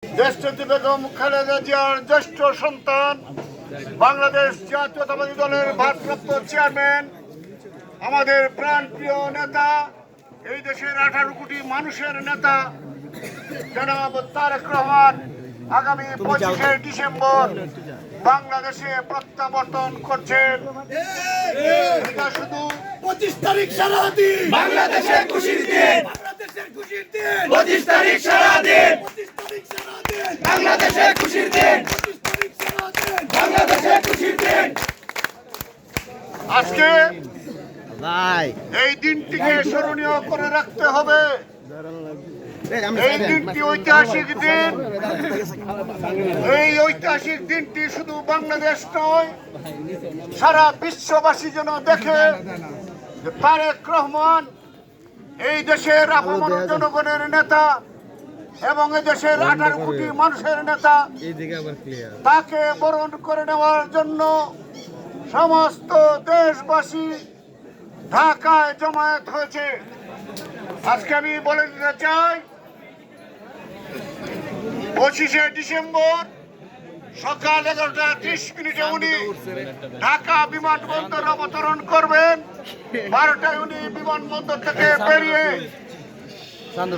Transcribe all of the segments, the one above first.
দেশনেত্রী বেগম খালেদা জিয়ার জ্যেষ্ঠ সন্তান, বাংলাদেশ জাতীয়তাবাদী দলের ভারপ্রাপ্ত চেয়ারম্যান, আমাদের প্রাণপ্রিয় নেতা, এই দেশের 18 কোটি মানুষের নেতা জনাব তারেক রহমান আগামী 25শে ডিসেম্বর বাংলাদেশে প্রত্যাবর্তন করছেন। এটা শুধু 25 তারিখ সারাদিন বাংলাদেশের খুশির দিন, বাংলাদেশের খুশির দিন, 25 তারিখ সারাদিন 25 তারিখ সারাদিন, বাংলাদেশের খুশির দিন, 25 তারিখ সারাদিন। বাংলাদেশের খুশির দিন। আজকে এই দিনটিকে স্মরণীয় করে রাখতে হবে। এই দিনটি ঐতিহাসিক দিন। এই ঐতিহাসিক দিনটি শুধু বাংলাদেশ নয়, সারা বিশ্ববাসী যেন দেখে যে তারেক রহমান এই দেশের আপামর জনগণের নেতা এবং এই দেশের 18 কোটি মানুষের নেতা। তাকে বরণ করে নেওয়ার জন্য সমস্ত দেশবাসী ঢাকায় জমায়েত হয়েছে। আজকে আমি বলে দিতে চাই, 25শে ডিসেম্বর সকাল 11:30 উনি ঢাকা বিমানবন্দর অবতরণ করবেন। 12টায় উনি বিমানবন্দর থেকে বেরিয়ে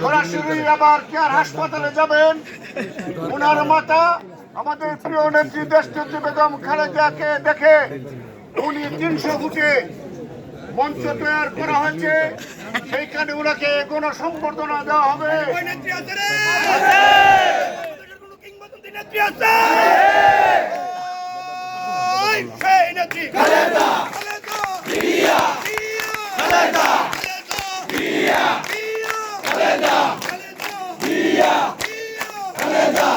সরাসরি আবার কেয়ার হাসপাতালে যাবেন। উনার মাতা আমাদের প্রিয় নেত্রী দেশনেত্রী বেগম খালেদাকে দেখে উনি 300 ফুটে মঞ্চ তৈরি করা হয়েছে, সেইখানে ওনাকে গণসম্বর্ধনা দেওয়া হবে। ওই নেত্রী আছে রে? কোনো কিংবদন্তি নেত্রী আছে? ওই সেই নেত্রী খালেদা খালেদা জিয়া, খালেদা জিয়া, খালেদা জিয়া, খালেদা।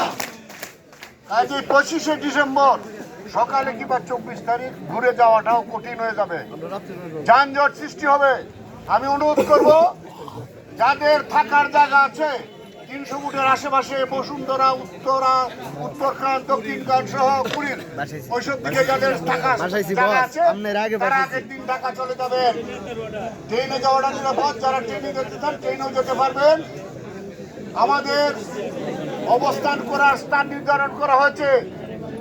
আজ এই 25শে ডিসেম্বর সকালে কিংবা 24 তারিখ ঘুরে যাওয়াটাও কঠিন হয়ে যাবে, যানজট সৃষ্টি হবে। আমি অনুরোধ করব, যাদের থাকার জায়গা আছে 300 ফুটের আশেপাশে, বসুন্ধরা, উত্তরখান, দক্ষিণখান সহ পুরীর ওইসব দিকে যাদের থাকার জায়গা আছে তারা আগের দিন ঢাকা চলে যাবেন। ট্রেনে যাওয়াটা নিরাপদ, যারা ট্রেনে যেতে চান ট্রেনেও যেতে পারবেন। আমাদের অবস্থান করার স্থান নির্ধারণ করা হয়েছে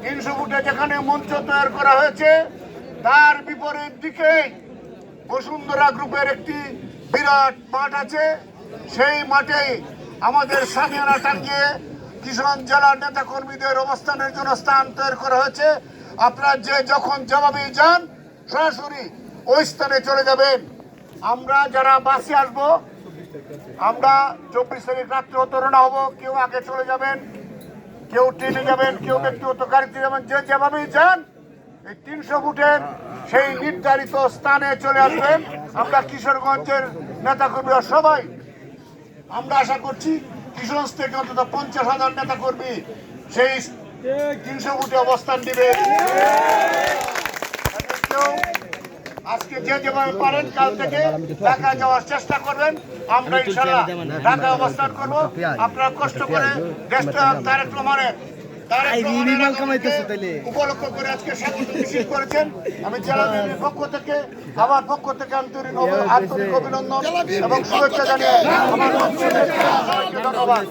300 ফুটে, যেখানে মঞ্চ তৈরি করা হয়েছে তার বিপরীত দিকে বসুন্ধরা গ্রুপের একটি বিরাট মাঠ আছে। সেই মাঠে আমাদের সামিয়ানা টাঙ্গিয়ে কিশোরগঞ্জ জেলার নেতা কর্মীদের অবস্থানের জন্য স্থান তৈরি করা হয়েছে। আপনারা যে যখন জবাবেই যান সরাসরি ওই স্থানে চলে যাবেন। আমরা যারা বাসে আসবো, আমরা 24 তারিখ রাত্রে রওনা হবো। কেউ আগে চলে যাবেন, কেউ ট্রেনে যাবেন, কেউ ব্যক্তিগত গাড়িতে যাবেন। যে যেভাবেই যান এই 300 ফুটের সেই নির্ধারিত স্থানে চলে আসবেন। আমরা কিশোরগঞ্জের নেতাকর্মীরা সবাই আমরা আশা করছি কিশোরগঞ্জ থেকে অন্তত 50,000 নেতাকর্মী সেই 300 ফুটে অবস্থান দিবে। কেউ আজকে যে যেভাবে পারেন কাল থেকে ঢাকা যাওয়ার চেষ্টা করবেন। আমরা ইনশাআল্লাহ ঢাকা অবস্থান করবো। আপনারা কষ্ট করে দেশটা তারেক রহমানের উপলক্ষ করে আজকে স্বাগত মিছিল করেছেন। আমি জেলা বিএনপির পক্ষ থেকে, আমার পক্ষ থেকে আন্তরিক অভিনন্দন এবং শুভেচ্ছা জানিয়ে আমার ধন্যবাদ।